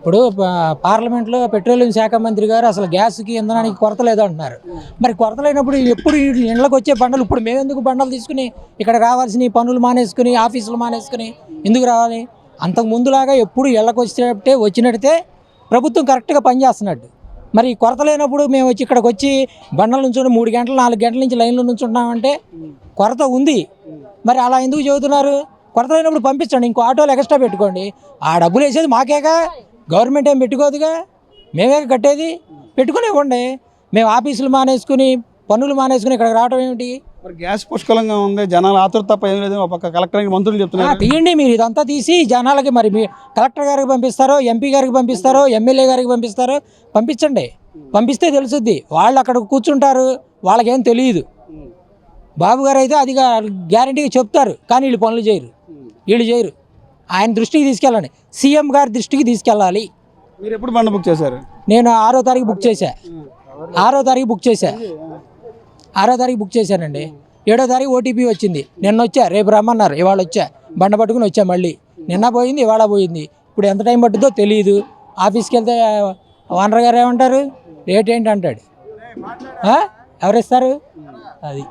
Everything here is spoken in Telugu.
ఇప్పుడు పార్లమెంట్లో పెట్రోలియం శాఖ మంత్రి గారు అసలు గ్యాస్కి ఇంధనానికి కొరత లేదంటున్నారు. మరి కొరత లేనప్పుడు ఎప్పుడు ఇళ్ళకి వచ్చే బండలు ఇప్పుడు మేము ఎందుకు బండలు తీసుకుని ఇక్కడ రావాల్సిన పనులు మానేసుకుని ఆఫీసులు మానేసుకుని ఎందుకు రావాలి? అంతకు ముందులాగా ఎప్పుడు ఇళ్ళకి వచ్చినట్టే ప్రభుత్వం కరెక్ట్గా పనిచేస్తున్నట్టు. మరి కొరత లేనప్పుడు మేము వచ్చి ఇక్కడికి వచ్చి బండల నుంచి 3 గంటలు 4 గంటల నుంచి లైన్లో నుంచుంటున్నామంటే కొరత ఉంది. మరి అలా ఎందుకు చెబుతున్నారు? కొరత లేనప్పుడు పంపించండి, ఇంకో ఆటోలు ఎక్స్ట్రా పెట్టుకోండి. ఆ డబ్బులు వేసేది మాకేగా, గవర్నమెంట్ ఏం పెట్టుకోదుగా, మేమే కట్టేది. పెట్టుకుని ఇవ్వండి. మేము ఆఫీసులు మానేసుకుని పనులు మానేసుకుని ఇక్కడికి రావడం ఏమిటి? మరి గ్యాస్ పుష్కలంగా ఉంది, జనాలు ఆతృత తప్ప ఏం లేదు. ఒక కలెక్టర్ మంత్రులు చెప్తున్నారు. తీయండి మీరు ఇదంతా తీసి జనాలకి, మరి మీ కలెక్టర్ గారికి పంపిస్తారో, ఎంపీ గారికి పంపిస్తారో, ఎమ్మెల్యే గారికి పంపిస్తారో పంపించండి. పంపిస్తే తెలుసుద్ది. వాళ్ళు అక్కడ కూర్చుంటారు, వాళ్ళకేం తెలియదు. బాబు గారు అయితే అది గ్యారంటీగా చెప్తారు, కానీ వీళ్ళు పనులు చేయరు. ఆయన దృష్టికి తీసుకెళ్ళండి, సీఎం గారి దృష్టికి తీసుకెళ్ళాలి. మీరు ఎప్పుడు బండి బుక్ చేశారు? నేను 6వ తారీఖు బుక్ చేశా. 6వ తారీఖు బుక్ చేశానండి. 7వ తారీఖు ఓటీపీ వచ్చింది. నిన్న వచ్చా, రేపు రమ్మన్నారు, ఇవాళ వచ్చా. బండ పట్టుకుని వచ్చా. మళ్ళీ నిన్న పోయింది, ఇవాళ పోయింది. ఇప్పుడు ఎంత టైం పట్టుద్దో తెలియదు. ఆఫీస్కి వెళ్తే ఓనర్ గారు ఏమంటారు, రేట్ ఏంటి అంటాడు. ఎవరిస్తారు అది?